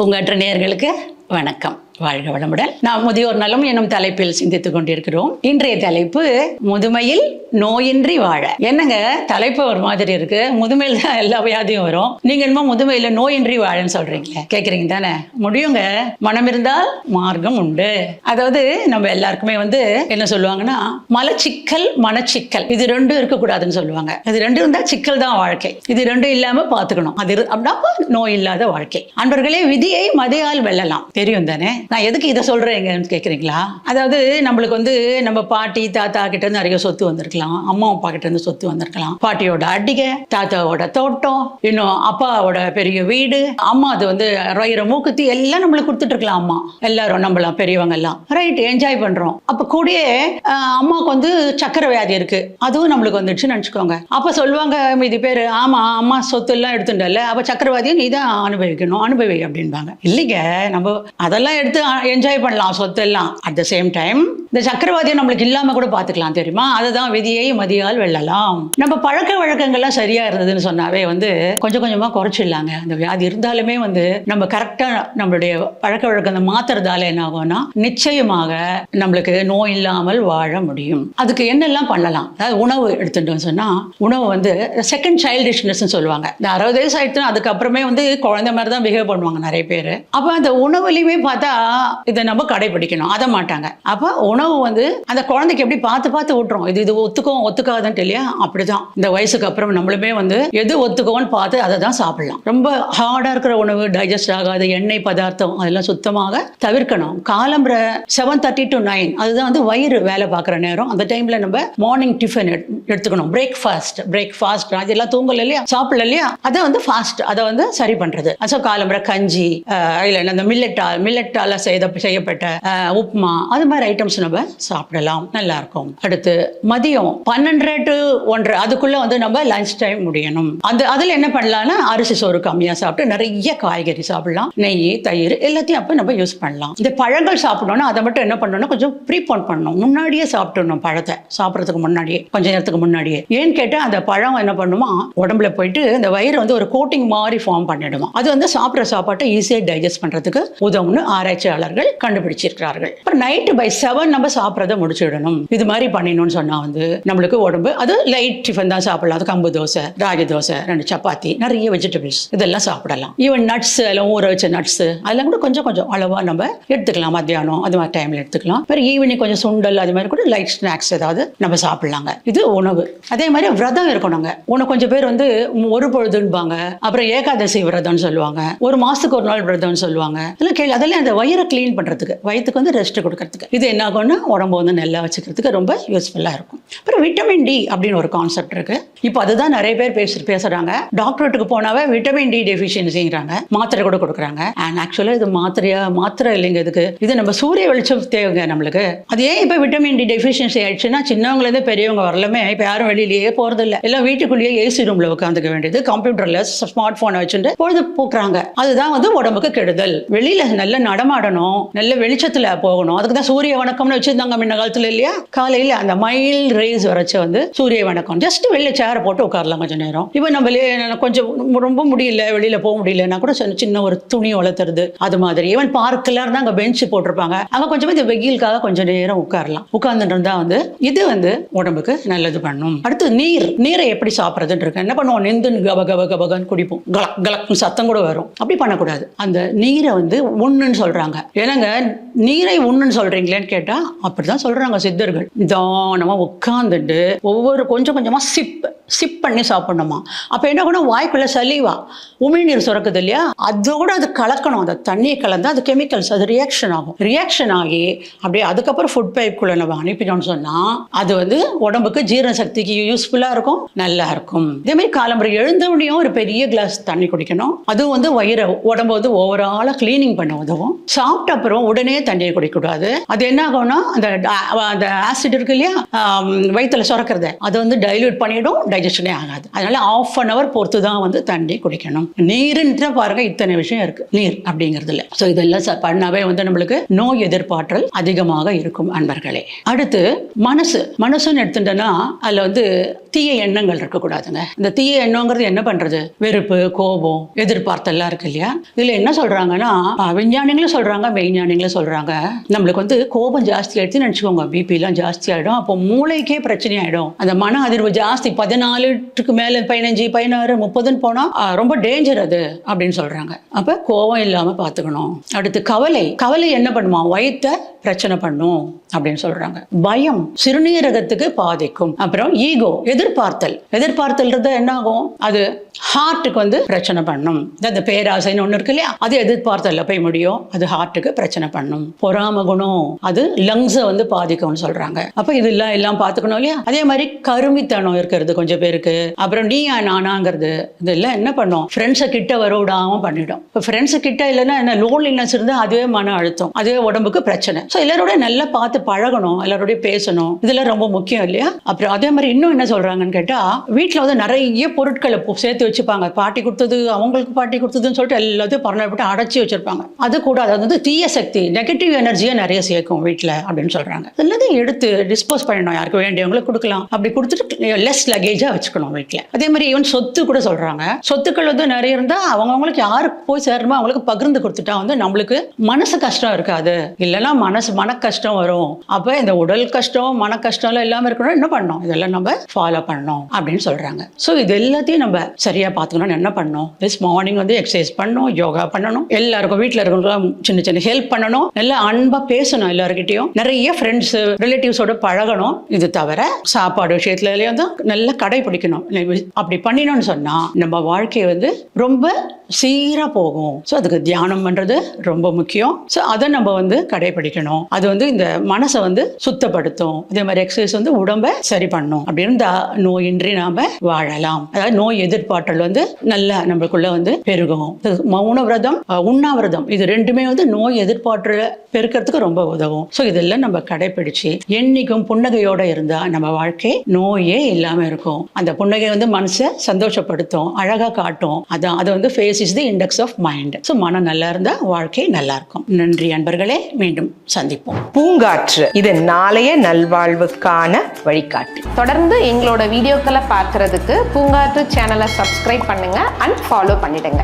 பூங்காற்று நேயர்களுக்கு வணக்கம். வாழ்க வளமுடன். நாம் முதியோர் நலம் எனும் தலைப்பில் சிந்தித்துக் கொண்டிருக்கிறோம். இன்றைய தலைப்பு முதுமையில் நோயின்றி வாழ. என்னங்க தலைப்பு ஒரு மாதிரி இருக்கு, முதுமையில் தான் எல்லா வியாதியும் வரும், நீங்க என்னமோ முதுமையில நோயின்றி வாழன்னு சொல்றீங்களே, கேக்குறீங்க தானே? முடியுங்க, மனம் இருந்தால் மார்க்கம் உண்டு. அதாவது நம்ம எல்லாருக்குமே என்ன சொல்லுவாங்கன்னா, மலச்சிக்கல் மனச்சிக்கல் இது ரெண்டும் இருக்கக்கூடாதுன்னு சொல்லுவாங்க. இது ரெண்டும் இருந்தா சிக்கல் தான் வாழ்க்கை, இது ரெண்டும் இல்லாம பாத்துக்கணும். அது அப்படின்னா நோய் இல்லாத வாழ்க்கை. அன்பர்களே, விதியை மதியால் வெல்லலாம், தெரியும் தானே? நான் எதுக்கு இதை சொல்றேங்கன்னு கேக்குறீங்களா? அதாவது நம்மளுக்கு நம்ம பாட்டி தாத்தா கிட்ட இருந்து நிறைய சொத்து வந்திருக்கலாம், அம்மா அப்பா கிட்ட இருந்து சொத்து வந்திருக்கலாம். பாட்டியோட அடிகை, தாத்தாவோட தோட்டம், இன்னும் அப்பாவோட பெரிய வீடு, அம்மா அது ரயிற மூக்குத்தி எல்லாம் நம்மளுக்கு கொடுத்துட்டு இருக்கலாம். அம்மா எல்லாரும் நம்மளாம் பெரியவங்க எல்லாம் ரைட் என்ஜாய் பண்றோம். அப்ப கூடயே அம்மாவுக்கு சக்கரை வியாதி இருக்கு, அதுவும் நம்மளுக்கு வந்துடுச்சுன்னு நினைச்சுக்கோங்க. அப்ப சொல்லுவாங்க மீதி பேரு, ஆமா அம்மா சொத்து எல்லாம் எடுத்துட்டல, அப்ப சக்கரவாதியும் நீ தான் அனுபவிக்கணும், அனுபவி அப்படின்பாங்க. இல்லைங்க, நம்ம அதெல்லாம் எடுத்து என்ஜாய் பண்ணலாம் சொத்தெல்லாம். அட் த சேம் டைம் இந்த சக்கரவாதியம் நம்மளுக்கு இல்லாம கூட பாத்துக்கலாம், தெரியுமா? அதுதான் விதியை மதியால் வெல்லலாம். நம்ம பழக்க வழக்கங்கள்லாம் சரியா இருந்ததுன்னு சொன்னாவே கொஞ்சம் கொஞ்சமா குறைச்சிடலாங்க. அந்த வியாதி இருந்தாலுமே நம்ம கரெக்டா நம்மளுடைய பழக்க வழக்கத்தை மாத்துறதால என்ன ஆகும்னா, நிச்சயமாக நம்மளுக்கு நோய் இல்லாமல் வாழ முடியும். அதுக்கு என்னெல்லாம் பண்ணலாம்? அதாவது உணவு எடுத்துட்டோம்னு சொன்னா, உணவு செகண்ட் சைல்டிஷ்னஸ் சொல்லுவாங்க. இந்த 60 வயசு ஆயிடுச்சுன்னா அதுக்கப்புறமே குழந்தை மாதிரி தான் பிஹேவ் பண்ணுவாங்க நிறைய பேர். அப்ப அந்த உணவுலையுமே பார்த்தா இதை நம்ம கடைபிடிக்கணும், அதை மாட்டாங்க. அப்ப உணவு அந்த குழந்தைக்கு எப்படி பார்த்து பார்த்து விட்டுரும், இது ஒத்துக்கும் ஒத்துக்காதுன்ட்டு இல்லையா? அப்படிதான் இந்த வயசுக்கு அப்புறம் நம்மளுமே எது ஒத்துக்கோன்னு பார்த்து அதை தான் சாப்பிடலாம். ரொம்ப ஹார்டா இருக்கிற உணவு, டைஜஸ்ட் ஆகாது, எண்ணெய் பதார்த்தம் அதெல்லாம் சுத்தமாக தவிர்க்கணும். காலம்பரை 7:30 to 9 அதுதான் வயிறு வேலை பார்க்குற நேரம். அந்த டைம்ல நம்ம மார்னிங் டிஃபன் எடுத்துக்கணும். பிரேக்ஃபாஸ்ட் அதெல்லாம் தூங்கல இல்லையா, சாப்பிடல இல்லையா, அதை ஃபாஸ்ட், அதை சரி பண்றது. ஸோ காலம்பரை கஞ்சி, இல்லை அந்த மில்லட்டால செய்யப்பட்ட உப்புமா, அது மாதிரி ஐட்டம்ஸ் நம்ம சாப்பிடலாம், நல்லா இருக்கும். அடுத்து மதியம் 12 to 1:30 அதுக்குள்ள நம்ம லஞ்ச் டைம் முடியணும். அதுல என்ன பண்ணலாம்னா, அரிசி சோறு கம்மியா சாப்பிட்டு நிறைய காய்கறி சாப்பிடலாம், நெய் தயிர் எல்லாத்தையும் அப்ப நம்ம யூஸ் பண்ணலாம். இந்த பழங்கள் சாப்பிடணும்னா அதை மட்டும் என்ன பண்ணணும்னா, கொஞ்சம் ப்ரீபோன் பண்ணணும், முன்னாடியே சாப்பிடணும். பழத்தை சாப்பிட்றதுக்கு முன்னாடியே, கொஞ்ச நேரத்துக்கு முன்னாடியே. ஏன்னு கேட்டா அந்த பழம் என்ன பண்ணுமா, உடம்புல போயிட்டு இந்த வயிறு ஒரு கோட்டிங் மாதிரி ஃபார்ம் பண்ணிடுமா. அது சாப்பிட்ற சாப்பாட்டை ஈஸியா டைஜஸ்ட் பண்றதுக்கு உதவும்னு ஆராய்ச்சியாளர்கள் கண்டுபிடிச்சிருக்கிறார்கள். அப்புறம் நைட்டு பை 7 நம்ம சாப்பிட்றத முடிச்சிடணும். இது மாதிரி பண்ணிடணும்னு சொன்னா நம்மளுக்கு உடம்பு அது லைட் டிஃபன் தான் சாப்பிடலாம். அது கம்பு தோசை, ராகி தோசை, 2 சப்பாத்தி, நிறைய வெஜிடபிள்ஸ் இதெல்லாம் சாப்பிடலாம். ஈவன் நட்ஸ் எல்லாம் ஊற வச்ச நட்ஸ் அதெல்லாம் கூட கொஞ்சம் கொஞ்சம் அளவா நம்ம எடுத்துக்கலாம். மத்தியானம் அது மாதிரி டைம்ல எடுத்துக்கலாம். அப்புறம் ஈவினிங் கொஞ்சம் சுண்டல் அது மாதிரி கூட லைட் ஸ்நாக்ஸ் ஏதாவது நம்ம சாப்பிடலாங்க. இது உணவு. அதே மாதிரி விரதம் இருக்கணுங்க. உனக்கு கொஞ்சம் பேர் ஒரு பொழுதுன்பாங்க, அப்புறம் ஏகாதசி விரதம்னு சொல்லுவாங்க, ஒரு மாசத்துக்கு ஒரு நாள் விரதம்னு சொல்லுவாங்க. அதெல்லாம் அந்த வயிறை கிளீன் பண்றதுக்கு, வயிற்றுக்கு ரெஸ்ட் கொடுக்கறதுக்கு, இது என்ன ஆகும்னா உடம்பு நல்லா வச்சுக்கிறதுக்கு ரொம்ப யூஸ்ஃபுல்லா இருக்கும். அப்புறம் விட்டமின் டி அப்படின்னு ஒரு கான்செப்ட் இருக்கு. இப்போ அதுதான் நிறைய பேர் பேசுறாங்க. டாக்டருக்கு போனாவே விட்டமின் டி டெஃபிஷியன்சிங்கிறாங்க, மாத்திரை கூட கொடுக்குறாங்க. அண்ட் ஆக்சுவலா இது மாத்திரை இல்லைங்க. இது நம்ம சூரிய வெளிச்சம் தேவைங்க நம்மளுக்கு. அது ஏன் இப்போ விட்டமின் டி டெஃபிஷியன்சி ஆயிடுச்சுன்னா, சின்னவங்கள இருந்து பெரியவங்க வரலுமே இப்போ யாரும் வெளியிலேயே போறது இல்லை, எல்லாம் வீட்டுக்குள்ளேயே ஏசி ரூம்ல உட்காந்துக்க வேண்டியது, கம்ப்யூட்டர்ல ஸ்மார்ட் போனை வச்சுட்டு பொழுது போக்குறாங்க. அதுதான் உடம்புக்கு கெடுதல். வெளியில நல்ல நடமாடணும், நல்ல வெளிச்சத்துல போகணும். அதுக்கு தான் சூரிய வணக்கம்னு வச்சிருந்தாங்க முன்ன காலத்துல இல்லையா? காலையில அந்த மைல்ட் ரேஸ் வரைச்ச சூரிய வணக்கம், ஜஸ்ட் வெளியில சேரை போட்டு உட்காரலாம் கொஞ்சம் நேரம். இப்போ நம்ம கொஞ்சம் ரொம்ப முடியல, வெளியில போக முடியலன்னா கூட சின்ன ஒரு துணி வளர்த்துறது, அது மாதிரி. ஈவன் பார்க்கல இருந்தா அங்க பெஞ்ச் போட்டிருப்பாங்க, அங்க கொஞ்சம் இந்த வெயிலுக்காக கொஞ்சம் நேரம் உட்காரலாம். உட்கார்ந்துட்டு இருந்தா இது உடம்புக்கு நல்லது பண்ணும். அடுத்து நீரை எப்படி சாப்பிட்றதுன்னு இருக்கு. என்ன பண்ணுவோம், நெந்து கபகன்னு குடிப்போம், கலக் சத்தம் கூட வரும். அப்படி பண்ணக்கூடாது. அந்த நீரை உண்ணுன்னு சொல்றாங்க. ஏன்னாங்க நீரை உண்ணுன்னு சொல்றீங்களேன்னு கேட்டா அப்படிதான் சொல்றாங்க சித்தர்கள். நிதானமா உட்கார்ந்துட்டு ஒவ்வொரு கொஞ்சம் கொஞ்சமா சிப் பண்ணி சாப்பிடணுமா. அப்ப என்ன பண்ணும், வாய்க்குள்ள சலீவா உமிழ்நீர் சுரக்குது இல்லையா, அதோட அது கலக்கணும். அந்த தண்ணியை கலந்து அது கெமிக்கல்ஸ், அது ரியாக்ஷன் ஆகி அப்படியே அதுக்கப்புறம் ஃபுட் பைப்புக்குள்ள நம்ம அனுப்பிட்டோம்னு சொன்னா அது உடம்புக்கு ஜீரண சக்திக்கு யூஸ்ஃபுல்லா இருக்கும், நல்லா இருக்கும். இதே மாதிரி காலம்பரை எழுந்தவுடனே ஒரு பெரிய கிளாஸ் தண்ணி குடிக்கணும். அதுவும் வயிறை உடம்பு ஓவராலா கிளீனிங் பண்ண உதவும். சாப்பிட்ட அப்புறம் உடனே தண்ணியை குடிக்கக்கூடாது. அது என்ன ஆகும்னா, அந்த ஆசிட் இருக்கு இல்லையா வயிற்றுல சுரக்கிறத, அது டைல்யூட் பண்ணிடும். டைஜஷனே ஆகாது. அதனால 1/2 hour பொறுத்து தான் வந்து தண்ணி குடிக்கணும். நீருன்னு பாருங்க இத்தனை விஷயம் இருக்கு நீர் அப்படிங்கிறதுல. ஸோ இதெல்லாம் பண்ணாவே வந்து நம்மளுக்கு நோய் எதிர்ப்பாற்றல் அதிகமாக இருக்கும் அன்பர்களே. அடுத்து மனசுன்னு எடுத்துட்டோன்னா அதுல வந்து தீய எண்ணங்கள் இருக்கக்கூடாதுங்க. இந்த தீய எண்ணங்கிறது என்ன பண்றது? வெறுப்பு, கோபம், எதிர்பார்த்தெல்லாம் இருக்கு இல்லையா? இதுல என்ன சொல்றாங்கன்னா, விஞ்ஞானிகளும் சொல்றாங்க, மெய்ஞானிகளும் சொல்றாங்க, நம்மளுக்கு வந்து கோபம் ஜாஸ்தி ஆயிடுச்சுன்னு நினைச்சுக்கோங்க, பிபி எல்லாம் ஜாஸ்தி ஆயிடும். அப்போ மூளைக்கே பிரச்சனை ஆயிடும். அந்த மன அதிர்வு ஜாஸ்தி 14க்கு மேல 15, 16, 30 போனா ரொம்ப டேஞ்சர் அது அப்படின்னு சொல்றாங்க. அப்ப கோபம் இல்லாம பாத்துக்கணும். அடுத்து கவலை என்ன பண்ணுமா? வயித்தை பிரச்சனை பண்ணும் அப்படின்னு சொல்றாங்க. பயம் சிறுநீரகத்துக்கு பாதிக்கும். அப்புறம் ஈகோ, எதிர்பார்த்தல் என்ன ஆகும்? அது ஹார்ட்டுக்கு வந்து பிரச்சனை பண்ணும். அந்த பேராசைன்னு ஒண்ணு இருக்கு இல்லையா, அது எதிர்பார்த்தல்ல போய் முடியும், அது ஹார்ட்டுக்கு பிரச்சனை பண்ணும். பொறாம குணம் அது லங்ஸை வந்து பாதிக்கும்னு சொல்றாங்க. அப்ப இதெல்லாம் எல்லாம் பார்த்துக்கணும் இல்லையா? அதே மாதிரி கருமித்தனம் இருக்கிறது கொஞ்சம் பேருக்கு. அப்புறம் நீயா நானாங்கிறது இதெல்லாம் என்ன பண்ணும்? ஃப்ரெண்ட்ஸை கிட்ட வரவிடாம பண்ணிடும். இப்போ ஃப்ரெண்ட்ஸு கிட்ட இல்லைன்னா என்ன, லோன்லினஸ் இருந்தால் அதுவே மன அழுத்தம், அதுவே உடம்புக்கு பிரச்சனை. ஸோ எல்லாரோட நல்லா பார்த்து பழகணும், எல்லாரோடய பேசணும், இதெல்லாம் ரொம்ப முக்கியம் இல்லையா? அப்புறம் அதே மாதிரி இன்னும் என்ன சொல்றாங்கன்னு கேட்டா, வீட்டில் வந்து நிறைய பொருட்களை சேர்த்து வச்சுப்பாங்க. பாட்டி கொடுத்தது, அவங்களுக்கு பாட்டி கொடுத்ததுன்னு சொல்லிட்டு எல்லாத்தையும் பரவாயில்ல அடைச்சி வச்சிருப்பாங்க. அது கூட அது வந்து தீய சக்தி, நெகட்டிவ் எனர்ஜியை நிறைய சேர்க்கும் வீட்டில் அப்படின்னு சொல்றாங்க. எல்லாத்தையும் எடுத்து டிஸ்போஸ் பண்ணணும், யாருக்கு வேண்டியவங்களுக்கு கொடுக்கலாம். அப்படி கொடுத்துட்டு லெஸ் லக்கேஜா வச்சுக்கணும் வீட்டில். அதே மாதிரி ஈவன் சொத்து கூட சொல்றாங்க. சொத்துக்கள் வந்து நிறைய இருந்தா அவங்களுக்கு யாருக்கு போய் சேரணுமோ அவங்களுக்கு பகிர்ந்து கொடுத்துட்டா வந்து நம்மளுக்கு மனசு கஷ்டம் இருக்காது. இல்லைன்னா மன கஷ்டம் வரும். அப்ப இந்த உடல் கஷ்டம், மன கஷ்டம் எல்லாம் இருக்கணும். என்ன பண்ணணும்? இதெல்லாம் நம்ம ஃபாலோ பண்ணணும் அப்படின்னு சொல்றாங்க. ஸோ இது எல்லாத்தையும் நம்ம சரியா பார்த்துக்கணும்னு என்ன பண்ணணும்? திஸ் மார்னிங் வந்து எக்ஸசைஸ் பண்ணணும், யோகா பண்ணணும், எல்லாருக்கும் வீட்டில் இருக்கவங்களும் சின்ன ஹெல்ப் பண்ணணும், நல்லா அன்பா பேசணும், எல்லாருக்கிட்டையும் நிறைய ஃப்ரெண்ட்ஸ் ரிலேட்டிவ்ஸோட பழகணும். இது தவிர சாப்பாடு விஷயத்துல வந்து நல்லா கடைபிடிக்கணும். அப்படி பண்ணினோம்னு சொன்னா நம்ம வாழ்க்கையை வந்து ரொம்ப சீரா போகும். ஸோ அதுக்கு தியானம் பண்றது ரொம்ப முக்கியம். ஸோ அதை நம்ம வந்து கடைபிடிக்கணும். அது வந்து இந்த மனசை வந்து சுத்தப்படுத்தும். அதே மாதிரி எக்ஸசைஸ் வந்து உடம்பை சரி பண்ணும். அப்படி இருந்தா நோயின்றி நாம வாழலாம். அதாவது நோய் எதிர்ப்பாற்றல் வந்து நல்லா நம்மளுக்குள்ள வந்து பெருகும். மௌன விரதம், உண்ணாவிரதம், இது ரெண்டுமே வந்து நோய் எதிர்ப்பாற்றலை பெருக்கிறதுக்கு ரொம்ப உதவும். ஸோ இதெல்லாம் நம்ம கடைபிடிச்சு என்னைக்கும் புன்னகையோட இருந்தா நம்ம வாழ்க்கை நோயே இல்லாம இருக்கும். அந்த புன்னகை வந்து மனசை சந்தோஷப்படுத்தும், அழகா காட்டும். அதான் அது வந்து face is the index of mind. So மனம் நல்லா இருந்தா வாழ்க்கை நல்லா இருக்கும். நன்றி அன்பர்களே, மீண்டும் சந்திப்போம். பூங்காற்று இது நாளைய நல்வாழ்வுக்கான வழிகாட்டி. தொடர்ந்து எங்களோட வீடியோக்களை பார்க்கறதுக்கு பூங்காற்று சேனலை சப்ஸ்கிரைப் பண்ணுங்க அண்ட் ஃபாலோ பண்ணிடுங்க.